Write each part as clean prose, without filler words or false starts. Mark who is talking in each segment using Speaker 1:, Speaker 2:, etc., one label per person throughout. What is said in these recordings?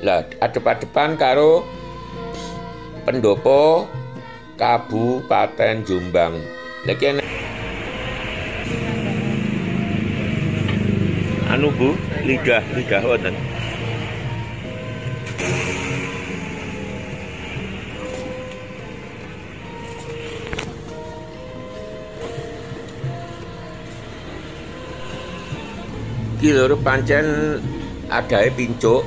Speaker 1: Lah adep-adepan karo pendopo Kabupaten Jombang. Lagi anu Bu, lidah wonten. Iki lho pancen adae pincuk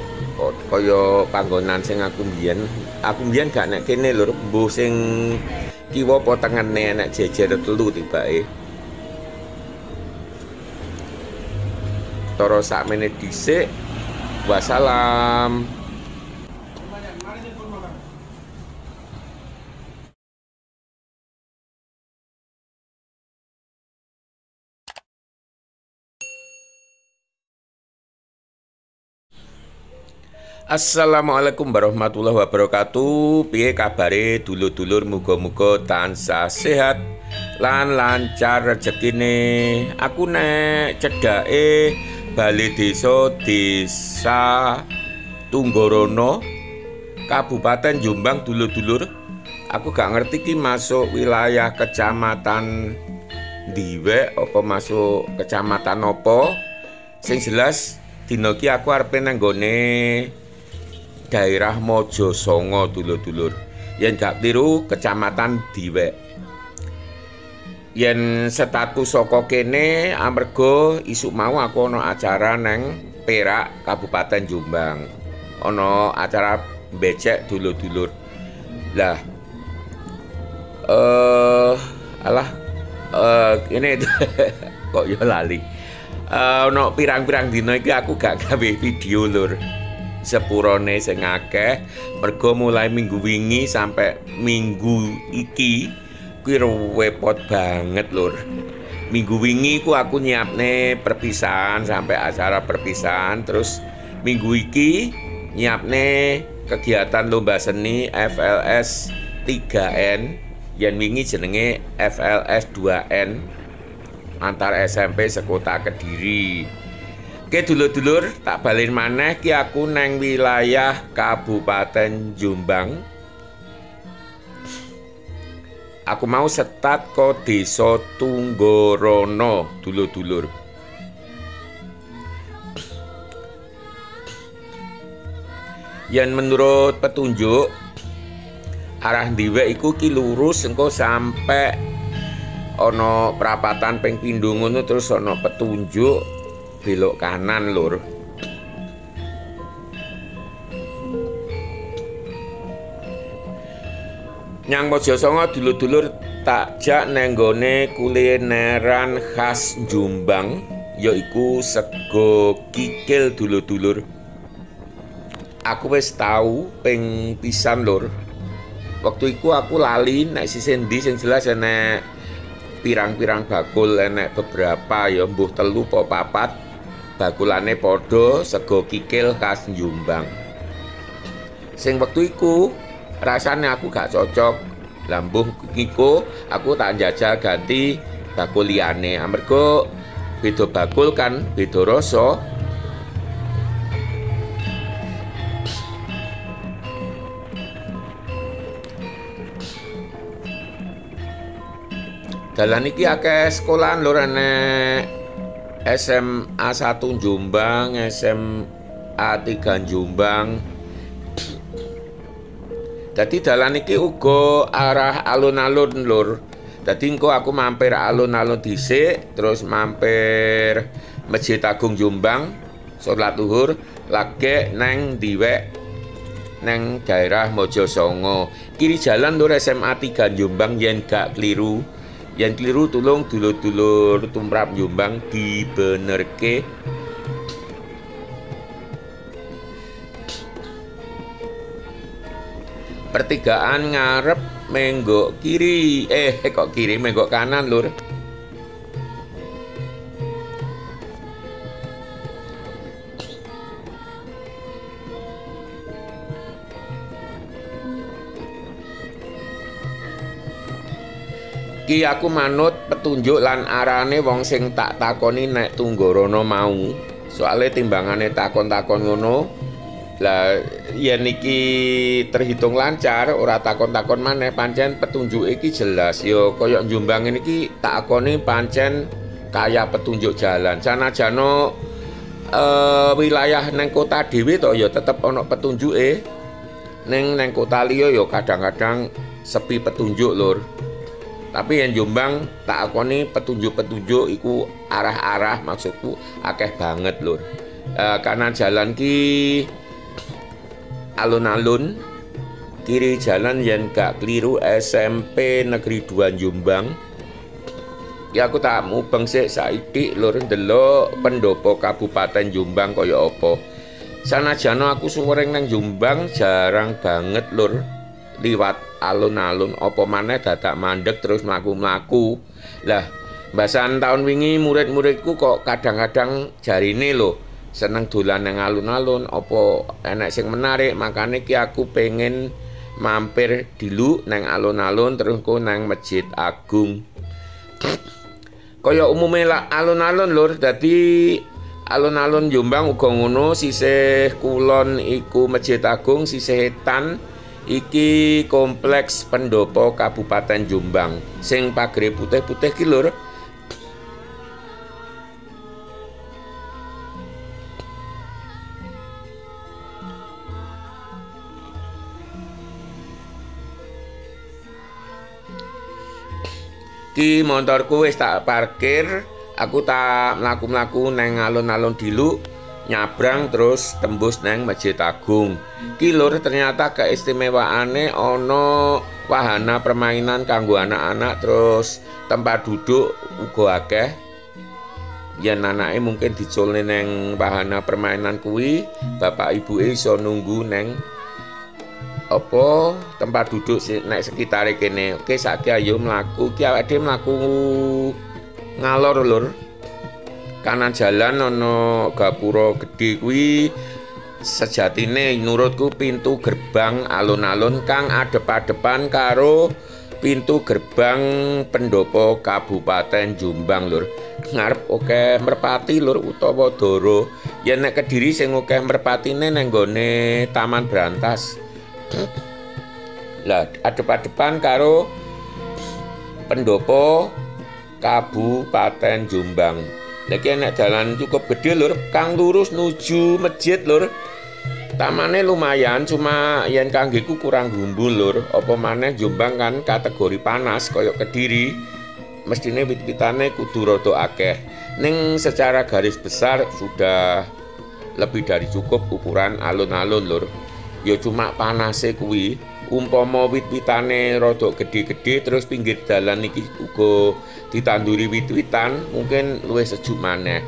Speaker 1: kaya panggonan sing aku mbiyen gak nek kene lho mbuh sing kiwa apa tengene nek jejer telu tibake. Toro sakmene dhisik. Wassalam. Assalamualaikum warahmatullahi wabarakatuh. Piye kabare dulur-dulur, muga-muga tansah sehat lan lancar rezekine. Aku nek cedhake Balai Desa Tunggorono Kabupaten Jombang dulur-dulur. Aku gak ngerti ki masuk wilayah kecamatan Diwek apa masuk kecamatan apa. Sing jelas dina ki aku arepe nang nggone daerah Mojosongo dulur-dulur. Yen gak kliru kecamatan Diwek. Yen status saka kene amarga isuk mau aku ana acara nang Perak Kabupaten Jombang. Ana acara becek dulur-dulur. Lah ini kok ya lali. Ana pirang-pirang dina iki aku gak gawe video lur. Sepurone sing akeh mergo mulai minggu wingi sampai minggu iki kuwi repot banget lur. Minggu wingi ku aku nyiapne perpisahan sampai acara perpisahan, terus minggu iki nyiapne kegiatan lomba seni FLS 3N yen wingi jenenge FLS 2N antar SMP sekota Kediri. Oke dulur-dulur, tak balen maneh ki aku neng wilayah Kabupaten Jombang. Aku mau setat ke Desa Tunggorono dulur-dulur. Yang menurut petunjuk arah Diwek iku ki lurus engko sampai ana perapatan ping pindho ngono, terus ana petunjuk belok kanan lur. Nyang Mojosongo dulur-dulur tak jak nang nggone kulineran khas Jombang yaiku sego kikil dulur-dulur. Aku wis tahu ping pisan lur. Waktu iku aku lali nek sisen ndi sing jelas enek pirang-pirang bakul, enek beberapa ya mbuh 3 apa 4 bakulane padha sego kikil khas Jombang. Sing wektu iku rasane aku gak cocok. Lambuh iku aku tak njajal ganti bakul liyane. Amarga beda bakul kan beda rasa. Dalan iki akeh sekolahan lho, enek SMA 1 Jombang, SMA 3 Jombang. Dadi dalan iki uga arah alun-alun lur. Dadi engko aku mampir alun-alun dhisik, terus mampir Masjid Agung Jombang, salat zuhur, lagi neng Diwek neng daerah Mojosongo. Kiri jalan lur SMA 3 Jombang yen gak kliru. Yang keliru tulung dulur-dulur tumrap Jombang dibenerke. Pertigaan ngarep menggok kiri, kok kiri menggok kanan lur. Ki aku manut petunjuk lan arane wong sing tak takoni nek Tunggorono mau. Soale timbangane takon-takon ngono Lah yen iki terhitung lancar, ora takon-takon maneh pancen petunjuk iki jelas. Ya kaya Jombang iki tak akoni pancen kaya petunjuk jalan. Sanajana wilayah neng kota dhewe to ya tetep ana petunjuke. Neng kota liya ya kadang-kadang sepi petunjuk, Lur. Tapi yang Jombang tak akoni petunjuk-petunjuk iku arah-arah maksudku akeh banget, Lur. Kanan jalan ki alun-alun, kiri jalan yen gak keliru SMP Negeri 2 Jombang. Ya aku tak mubeng sik saiki Lur ndelok pendopo Kabupaten Jombang kaya apa. Sanajana aku suwering nang Jombang jarang banget Lur liwat alun-alun, apa maneh dadak mandeg terus mlaku-mlaku. Lah, mbasan tahun wingi murid-muridku kok kadang-kadang jarine lho seneng dolan nang alun-alun, apa enek sing menarik, makane ki aku pengen mampir dilu nang alun-alun terus ku nang Masjid Agung. Kaya umume lah alun-alun Lur, dadi alun-alun Jombang uga ngono, sisih kulon iku Masjid Agung, sisih etan iki kompleks pendopo Kabupaten Jombang sing pagere putih-putih ki Lur. Ki motorku wis tak parkir, aku tak mlaku-mlaku nang alun-alun dilu, nyabrang terus tembus nang Masjid Agung. Ki Lur ternyata keistimewaane ana wahana permainan kanggo anak-anak, terus tempat duduk uga akeh. Yen anake mungkin diculne nang wahana permainan kuwi, bapak ibuke iso nunggu nang apa tempat duduk nek sekitare kene. Oke, saiki ayo mlaku. Ki awake dhewe mlaku ngalor Lur. Kanan jalan ana gapura gedhe kuwi sejatine menurutku pintu gerbang alun-alun kang adep-adepan karo pintu gerbang pendopo Kabupaten Jombang Lur. Ngarep oke merpati Lur utawa doro. Yen nek Kediri sing oke merpatine nang nggone Taman Brantas. Lah adep-adepan karo pendopo Kabupaten Jombang. Lagi enak jalan cukup gede Lur, kang lurus nuju masjid Lur. Tamane lumayan, cuma yen kanggeku kurang gumbul Lur. Apa maneh Jombang kan kategori panas kaya Kediri, mestine wit-witane kudu rada akeh. Ning secara garis besar sudah lebih dari cukup ukuran alun-alun Lur. Ya cuma panase kuwi, umpama wit-witane rada gede-gede terus pinggir dalan iki uga ditanduri wit-witan, mungkin luwih sejuk maneh.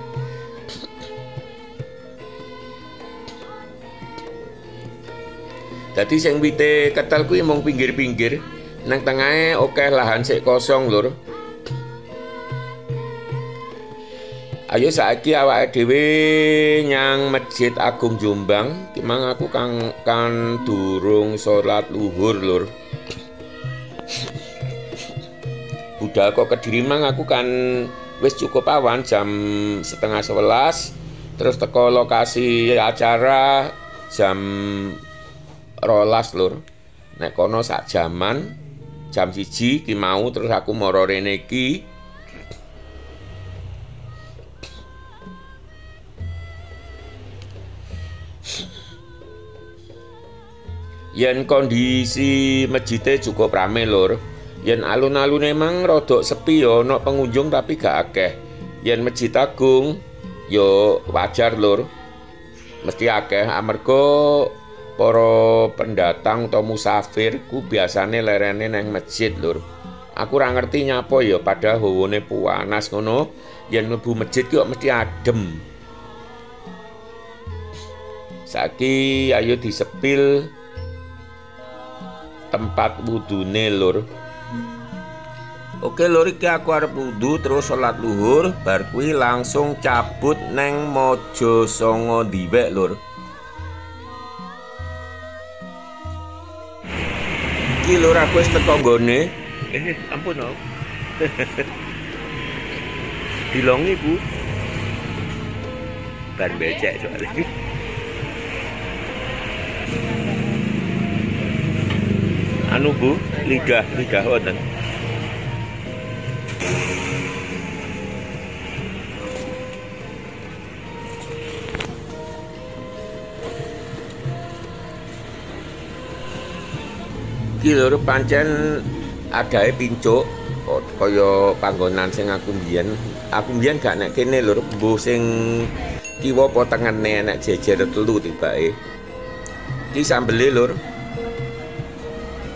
Speaker 1: Dadi sing wite ketel kuwi mung pinggir-pinggir, nang tengahe akeh lahan sik kosong Lur. Ayo saiki awake dhewe nyang Masjid Agung Jombang. Kimang aku kan durung salat luhur Lur. Budal kok Kediri mang aku kan wis cukup awan jam 10:30, terus teko lokasi acara jam 12 Lur. Nek kono sak jaman jam 1 ki mau, terus aku mara rene iki. Yen kondisi masjidnya cukup rame Lur. Yen alun-alun emang rodok sepi ya, ana pengunjung tapi gak akeh. Yen Masjid Agung ya wajar Lur, mesti akeh amarga para pendatang atau musafir ku biasane lerene nang masjid Lur. Aku ora ngerti nyapa ya, padahal hawane panas ngono. Yen mlebu masjid ki kok mesti adem. Saiki ayo disepil tempat wudune Lur. Oke Lur, iki aku arep wudu terus salat luhur, bar kuwi langsung cabut neng Mojo Songo Diwek Lur. Iki Lur aku wis teko nggone. Ampun oh. Dilongi Bu. Bar becek soalnya. anu Bu, lidah wonten. Iki lho pancen adae pincuk kaya panggonan sing aku mbiyen gak nek kene lho mbuh sing kiwa apa tengene nek jejer telu tibake. Iki sambele lho.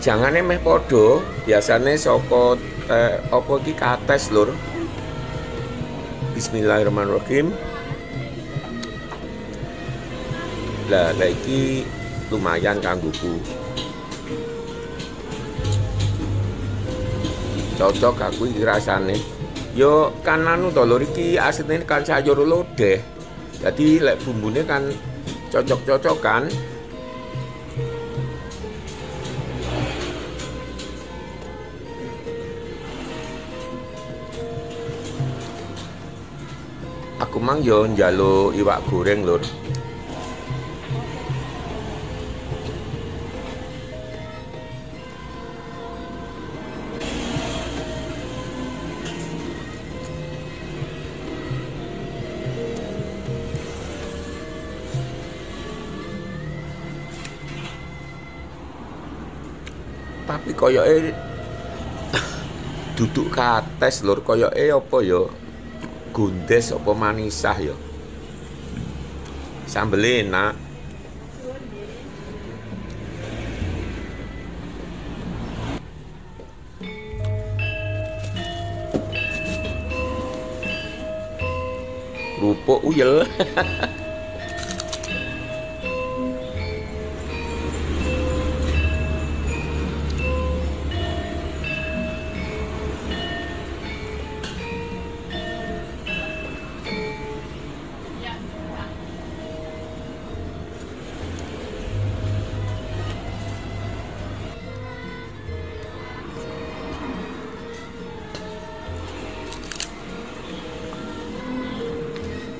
Speaker 1: Jangane meh padha, biasane saka apa iki kates lho. Bismillahirrahmanirrahim. Lah iki lumayan kanggoku. Cocok aku iki rasane. Yo kan anu to lho iki asline kan sayur lodeh. Jadi lek bumbune kan cocok-cocokan. Aku mang yo njaluk iwak goreng lur. Tapi koyoke duduk kates lur, koyoke apa ya? Gundes apa manisah ya. Sambel enak. Kerupuk uyel.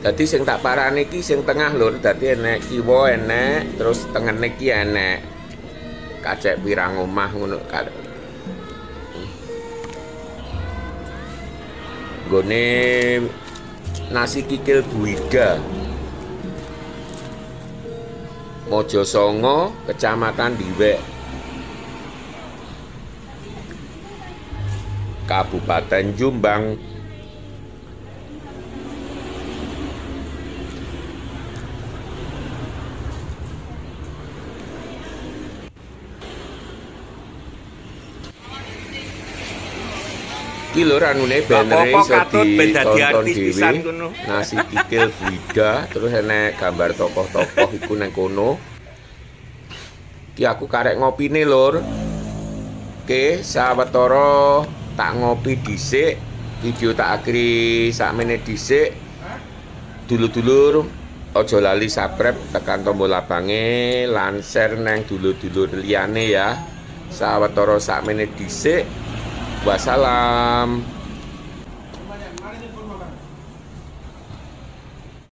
Speaker 1: Dadi sing tak parani iki sing tengah lur, dadi enek kiwa enek, terus tengene iki enek. Kacek pirang omah ngono. Gone nasi kikil Buida. Mojosongo, Kecamatan Diwek. Kabupaten Jombang. Iki lho ranune bannere iso ditonton dhewe. Nasi kikil Buida, terus enek gambar tokoh-tokoh iku nang kono. Iki aku karek ngopine lur. Oke, sawetara tak ngopi dhisik, video tak akhiri sakmene dhisik. Dulur-dulur aja lali subscribe, tekan tombol abange, lan share nang dulur-dulur liyane ya. Sawetara sakmene dhisik. Wassalam.